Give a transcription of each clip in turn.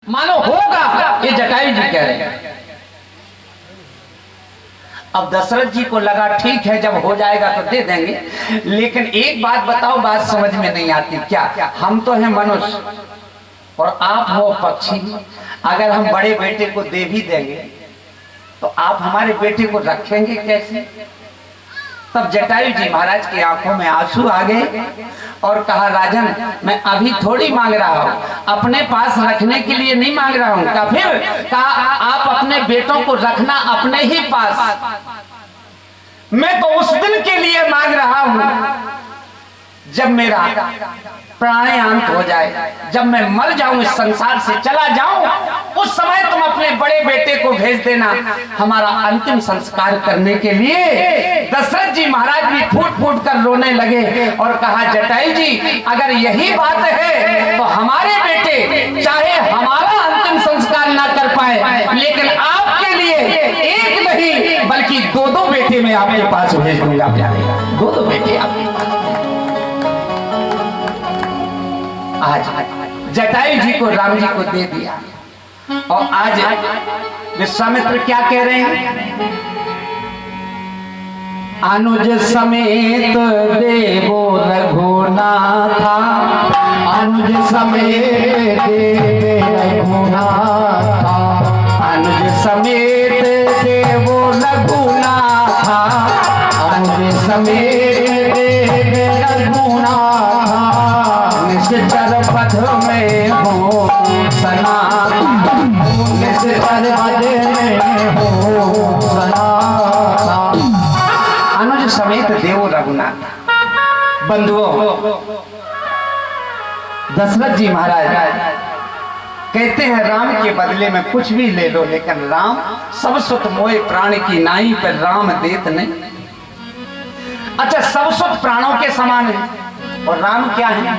मानो होगा, ये जटायु जी कह रहे हैं। अब दशरथ जी को लगा ठीक है, जब हो जाएगा तो दे देंगे, लेकिन एक बात बताओ, बात समझ में नहीं आती क्या? हम तो हैं मनुष्य और आप हो पक्षी। अगर हम बड़े बेटे को दे भी देंगे तो आप हमारे बेटे को रखेंगे कैसे? तब जटायु जी महाराज की आंखों में आंसू आ गए और कहा, राजन मैं अभी थोड़ी मांग रहा हूँ, अपने पास रखने के लिए नहीं मांग रहा हूँ। कहा आप अपने बेटों को रखना अपने ही पास, मैं तो उस दिन के लिए मांग रहा हूँ जब मेरा प्राणांत हो जाए, जब मैं मर जाऊं, इस संसार से चला जाऊं, उस समय तुम अपने बड़े बेटे को भेज देना हमारा अंतिम संस्कार करने के लिए। दशरथ जी महाराज भी फूट फूट कर रोने लगे और कहा, जटायु जी अगर यही बात है तो हमारे बेटे चाहे हमारा अंतिम संस्कार ना कर पाए, लेकिन आपके लिए एक नहीं बल्कि दो बेटे मैं आपके पास भेज दूंगा। दो बेटे आपके पास। आज जटायु जी को राम जी को दे दिया और आज विश्वामित्र क्या कह रहे हैं? अनुज समेत देवो रघुनाथा, अनुज समेत रघुनाथा, अनुज समेत देवो रघुनाथा, अनुज समेत रघुनाथा, निश्चर पथ में हो सनातन, निश्चर पथ में हो सनातन। अनुज समेत देव रघुनाथ। बंधुओं, दशरथ जी महाराज कहते हैं राम के बदले में कुछ भी ले लो, लेकिन राम सब सुत मोए प्राण की नाई पर राम देत नहीं। अच्छा, सब सुत प्राणों के समान है और राम क्या है?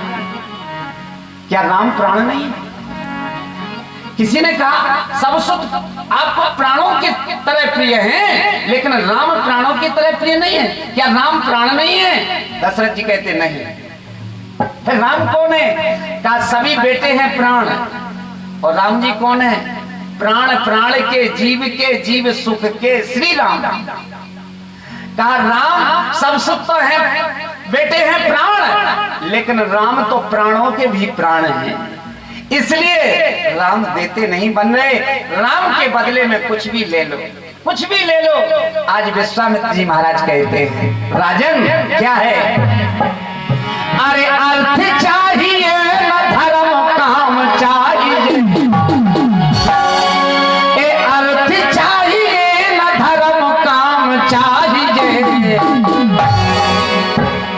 क्या राम प्राण नहीं है? किसी ने कहा सब सुख आपको प्राणों की तरह प्रिय हैं, लेकिन राम प्राणों की तरह प्रिय नहीं है। क्या राम प्राण नहीं है? दशरथ जी कहते नहीं। फिर राम कौन है? कहा सभी बेटे हैं प्राण। और राम जी कौन है? प्राण प्राण के जीव सुख के श्री राम। कहा राम सब सुख तो है, बेटे हैं प्राण, लेकिन राम तो प्राणों के भी प्राण हैं, इसलिए राम देते नहीं बन रहे। राम के बदले में कुछ भी ले लो, कुछ भी ले लो। आज विश्वामित्र जी महाराज कहते हैं, राजन क्या है? अरे अर्थ चाहिए न धर्म काम चाहिए, अर्थ चाहिए न धर्म काम चाहिए,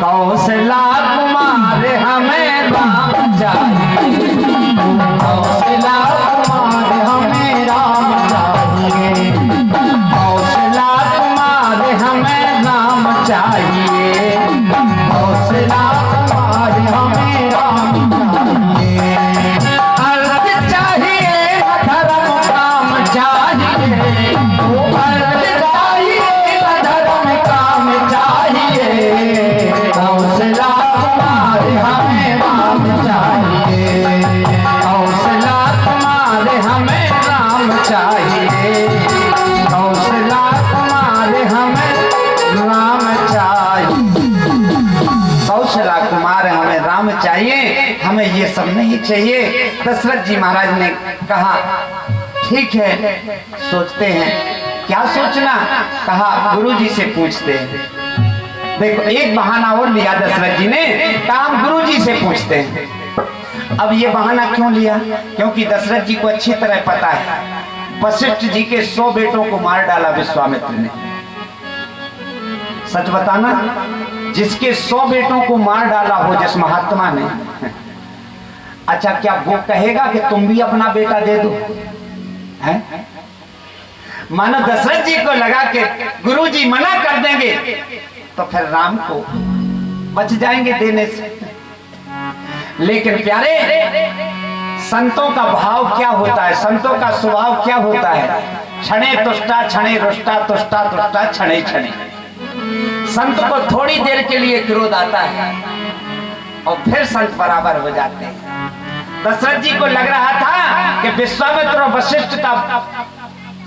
कौशला कुमार हमें राम चाहिए, कौशला कुमार हमें राम चाहिए, कौशला कुमार हमें राम चाहिए, कौशला कुमार हमें राम चाहिए। अर्थ चाहिए धर्म काम चाहिए, अर्थ चाहिए धर्म काम चाहिए, कौशला कुमार हमें राम चाहिए, कौशला कुमार हमें राम चाहिए, कौशला कुमार हमें राम चाहिए, कौशला कुमार हमें राम चाहिए, हमें ये सब नहीं चाहिए। दशरथ जी महाराज ने कहा ठीक है, सोचते हैं। क्या सोचना? कहा गुरु जी से पूछते हैं। देखो एक बहाना और लिया दशरथ जी ने, कहा हम गुरु जी से पूछते हैं। अब ये बहाना क्यों लिया? क्योंकि दशरथ जी को अच्छी तरह पता है वशिष्ठ जी के 100 बेटों को मार डाला विश्वामित्र ने। सच बताना, जिसके 100 बेटों को मार डाला हो जिस महात्मा ने, अच्छा क्या वो कहेगा कि तुम भी अपना बेटा दे दो? है? मानो दशरथ जी को लगा कि गुरु जी मना कर देंगे तो फिर राम को बच जाएंगे देने से। लेकिन प्यारे, संतों का भाव क्या होता है, संतों का स्वभाव क्या होता है? क्षणे तुष्टा क्षणे रुष्टा, तुष्टा तुष्टा क्षणे क्षणे। संत को थोड़ी देर के लिए क्रोध आता है और फिर संत बराबर हो जाते हैं। दशरथ जी को लग रहा था कि विश्वामित्र और वशिष्ठ का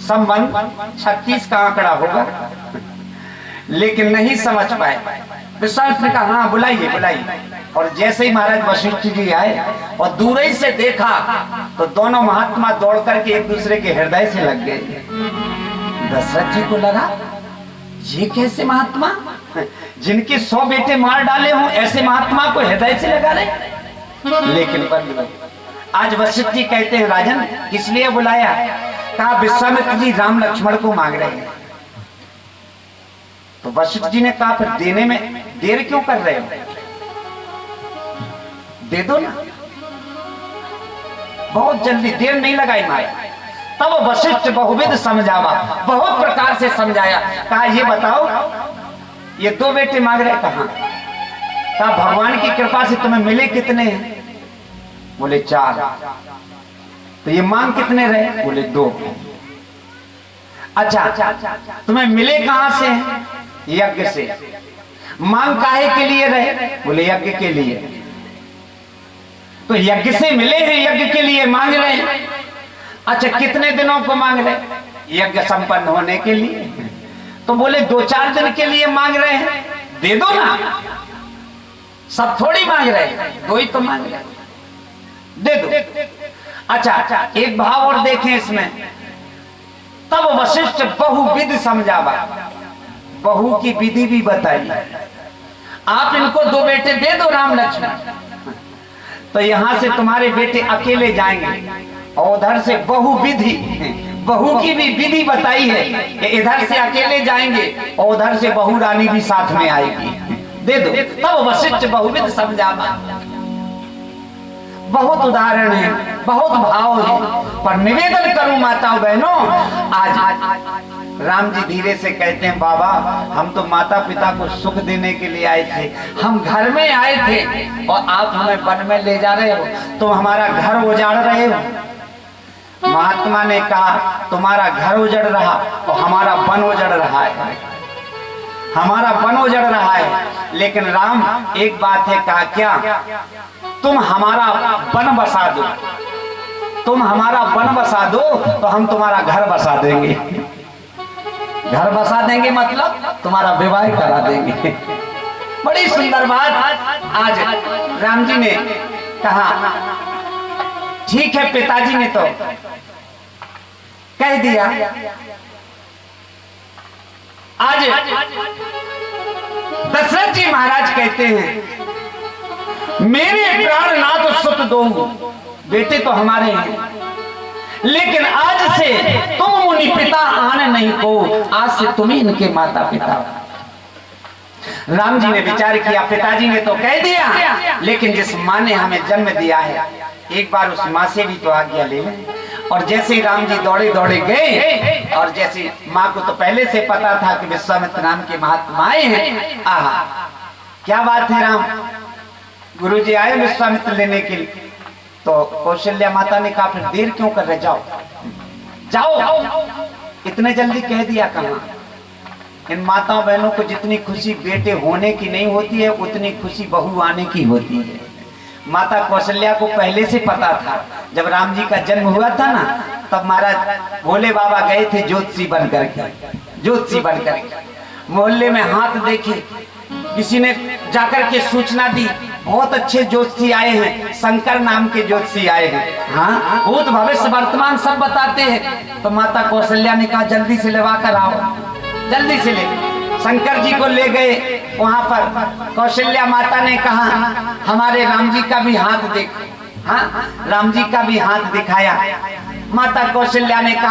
संबंध 36 का आंकड़ा होगा, लेकिन नहीं समझ पाए। विश्वामित्र का हाँ बुलाइए बुलाइए। और जैसे ही महाराज वशिष्ठ जी आए और दूर ही से देखा तो दोनों महात्मा दौड़ करके एक दूसरे के हृदय से लग गए। दशरथ जी को लगा ये कैसे महात्मा, जिनके 100 बेटे मार डाले हों, ऐसे महात्मा को हृदय से लगा रहे। लेकिन बंधु आज वशिष्ठ जी कहते हैं राजन किस लिए बुलाया? कहा विश्वामित्र जी राम लक्ष्मण को मांग रहे हैं। तो वशिष्ठ जी ने कहा फिर देने में देर क्यों कर रहे हो, दे दो ना, बहुत जल्दी, देर नहीं लगाई माया। तब वशिष्ठ बहुविध समझावा, बहुत प्रकार से समझाया। कहा ये बताओ ये 2 बेटे मांग रहे, कहा भगवान की कृपा से तुम्हें मिले कितने हैं? बोले 4। तो ये मांग कितने रहे? बोले 2। अच्छा तुम्हें मिले कहां से? यज्ञ से। मांग काहे के लिए रहे? बोले यज्ञ के लिए। तो यज्ञ से मिले हैं, यज्ञ के लिए मांग रहे हैं। अच्छा कितने दिनों को मांग रहे? यज्ञ संपन्न होने के लिए। तो बोले 2-4 दिन के लिए मांग रहे हैं, दे दो ना, सब थोड़ी मांग रहे हैं, 2 ही तो मांग रहे हैं, दे दो। अच्छा एक भाव और देखें इसमें। तब वशिष्ठ बहुविध समझावा, बहू की विधि भी बताई। आप इनको 2 बेटे दे दो राम लक्ष्मण, तो यहां से तुम्हारे बेटे अकेले जाएंगे। और उधर से बहुविधि, बहू की भी विधि बताई है कि इधर से अकेले जाएंगे और उधर से बहू रानी भी साथ में आएगी, दे दो। तब वशिष्ठ बहुविध समझावा। बहुत उदाहरण है, बहुत भाव है, पर निवेदन करूं माताओं बहनों, आज राम जी धीरे से कहते हैं बाबा हम तो माता पिता को सुख देने के लिए आए थे, हम घर में आए थे और आप हमें वन में ले जा रहे हो, तुम हमारा घर उजाड़ रहे हो। महात्मा ने कहा तुम्हारा घर उजड़ रहा और हमारा वन उजड़ रहा है, हमारा वन उजड़ रहा है। लेकिन राम एक बात है, कहा क्या? तुम हमारा वन बसा दो, तुम हमारा वन बसा दो तो हम तुम्हारा घर बसा देंगे। घर बसा देंगे मतलब तुम्हारा विवाह करा देंगे। बड़ी सुंदर बात। आज राम जी ने कहा ठीक है, पिताजी ने तो कह दिया। आज दशरथ जी महाराज कहते हैं मेरे प्राणनाथ सुत दो, बेटे तो हमारे हैं, लेकिन आज से तुम मुनि पिता आने नहीं को, आज से तुम ही इनके माता पिता। राम जी ने विचार किया, पिताजी ने तो कह दिया, लेकिन जिस माँ ने हमें जन्म दिया है एक बार उस माँ से भी तो आज्ञा ले लें। और जैसे राम जी दौड़े दौड़े गए, और जैसे माँ को तो पहले से पता था कि विश्वामित्र नाम के महात्माएं हैं। आहा क्या बात है, राम गुरुजी आए विश्वामित्र लेने के लिए। तो कौशल्या माता ने कहा फिर देर क्यों कर रहे, जाओ जाओ, इतने जल्दी कह दिया कहाँ। इन माताओं बहनों को जितनी खुशी बेटे होने की नहीं होती है उतनी खुशी बहू आने की होती है। माता कौशल्या को पहले से पता था, जब राम जी का जन्म हुआ था ना, तब महाराज भोले बाबा गए थे ज्योतिषी बन करके, ज्योतिषी बन करके मोहल्ले में हाथ देखे, किसी ने जाकर के सूचना दी बहुत अच्छे ज्योतिषी आए हैं, शंकर नाम के ज्योतिषी आए हैं, हाँ भूत भविष्य वर्तमान सब बताते हैं। तो माता कौशल्या ने कहा जल्दी से लेवा कर आओ, जल्दी से ले। शंकर जी को ले गए वहां पर। कौशल्या माता ने कहा हमारे राम जी का भी हाथ देख, हाँ राम जी का भी हाथ दिखाया। माता कौशल्या ने कहा